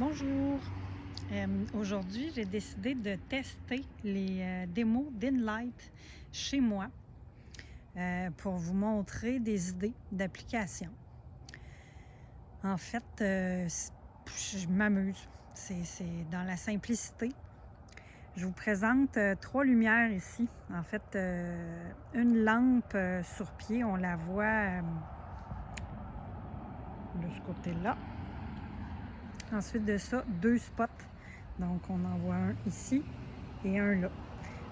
Bonjour. Aujourd'hui, j'ai décidé de tester les démos d'InLight chez moi pour vous montrer des idées d'application. En fait, je m'amuse. C'est dans la simplicité. Je vous présente 3 lumières ici. En fait, une lampe sur pied, on la voit de ce côté-là. Ensuite de ça, 2 spots. Donc, on en voit un ici et un là.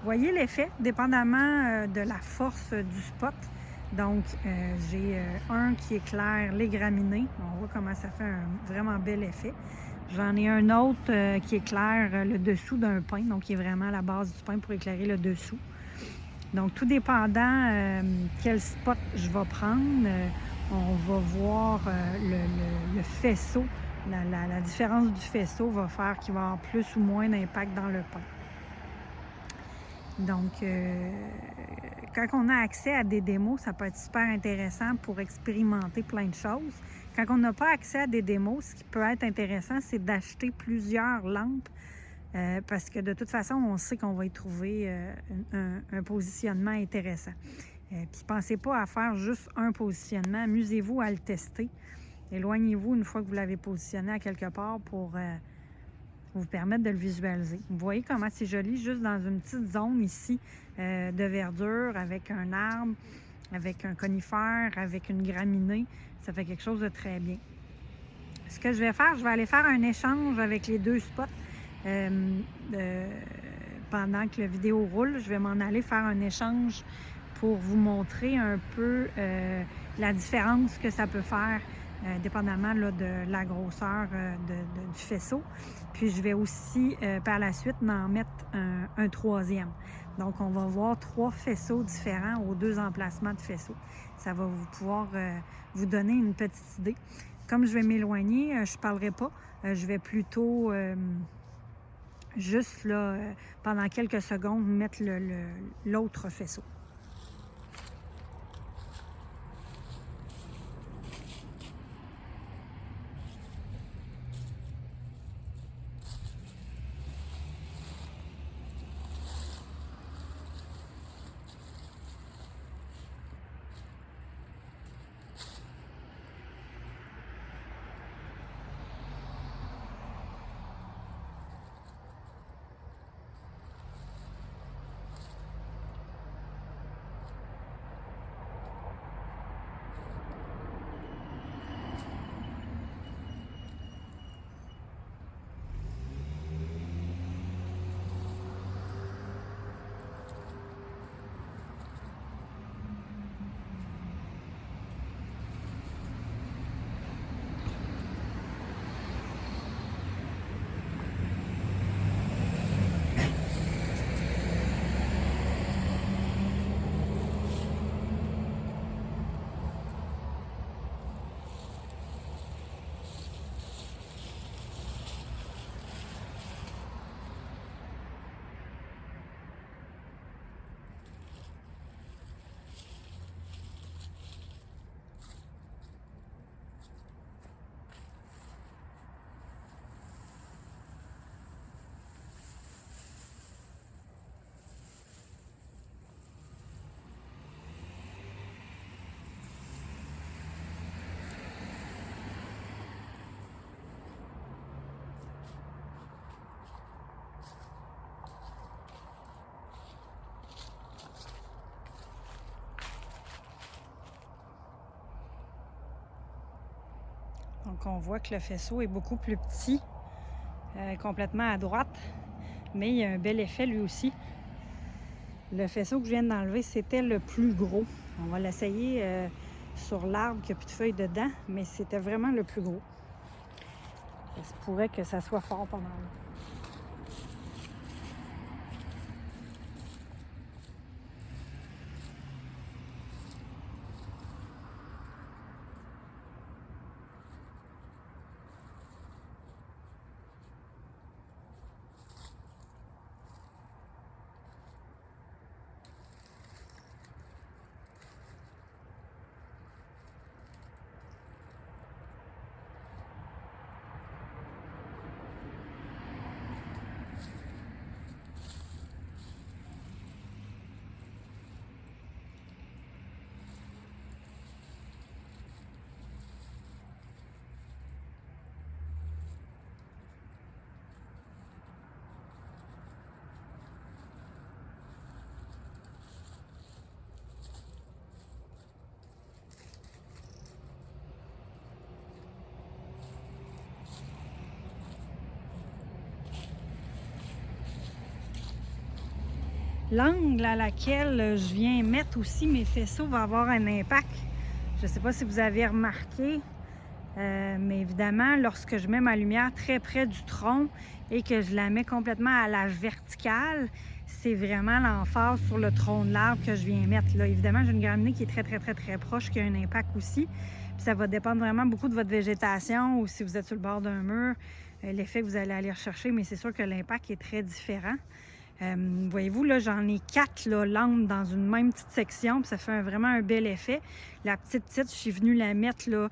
Voyez l'effet, dépendamment de la force du spot. Donc, j'ai un qui éclaire les graminées. On voit comment ça fait un vraiment bel effet. J'en ai un autre qui éclaire le dessous d'un pain, donc qui est vraiment la base du pain pour éclairer le dessous. Donc, tout dépendant quel spot je vais prendre, on va voir le faisceau. La différence du faisceau va faire qu'il va y avoir plus ou moins d'impact dans le pain. Donc, quand on a accès à des démos, ça peut être super intéressant pour expérimenter plein de choses. Quand on n'a pas accès à des démos, ce qui peut être intéressant, c'est d'acheter plusieurs lampes parce que de toute façon, on sait qu'on va y trouver un positionnement intéressant. Puis, pensez pas à faire juste un positionnement. Amusez-vous à le tester. Éloignez-vous une fois que vous l'avez positionné à quelque part pour vous permettre de le visualiser. Vous voyez comment c'est joli, juste dans une petite zone ici de verdure, avec un arbre, avec un conifère, avec une graminée. Ça fait quelque chose de très bien. Ce que je vais faire, je vais aller faire un échange avec les 2 spots pendant que la vidéo roule. Je vais m'en aller faire un échange pour vous montrer un peu la différence que ça peut faire dépendamment là, de la grosseur du faisceau. Puis je vais aussi par la suite m'en mettre un troisième. Donc on va voir 3 faisceaux différents aux 2 emplacements de faisceaux. Ça va pouvoir vous donner une petite idée. Comme je vais m'éloigner, je ne parlerai pas. Je vais plutôt juste là, pendant quelques secondes, mettre l'autre faisceau. Donc, on voit que le faisceau est beaucoup plus petit, complètement à droite, mais il y a un bel effet lui aussi. Le faisceau que je viens d'enlever, c'était le plus gros. On va l'essayer sur l'arbre qui n'a plus de feuilles dedans, mais c'était vraiment le plus gros. Ça se pourrait que ça soit fort pas mal. L'angle à laquelle je viens mettre aussi mes faisceaux va avoir un impact. Je ne sais pas si vous avez remarqué, mais évidemment, lorsque je mets ma lumière très près du tronc et que je la mets complètement à la verticale, c'est vraiment l'emphase sur le tronc de l'arbre que je viens mettre. Là, évidemment, j'ai une graminée qui est très proche, qui a un impact aussi. Puis ça va dépendre vraiment beaucoup de votre végétation ou si vous êtes sur le bord d'un mur, l'effet que vous allez aller rechercher, mais c'est sûr que l'impact est très différent. Voyez-vous, là, j'en ai 4 lampes dans une même petite section, puis ça fait vraiment un bel effet. La petite titre, je suis venue la mettre là,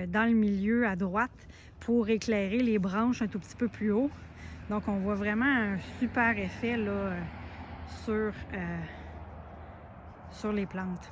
dans le milieu à droite pour éclairer les branches un tout petit peu plus haut. Donc, on voit vraiment un super effet là, sur les plantes.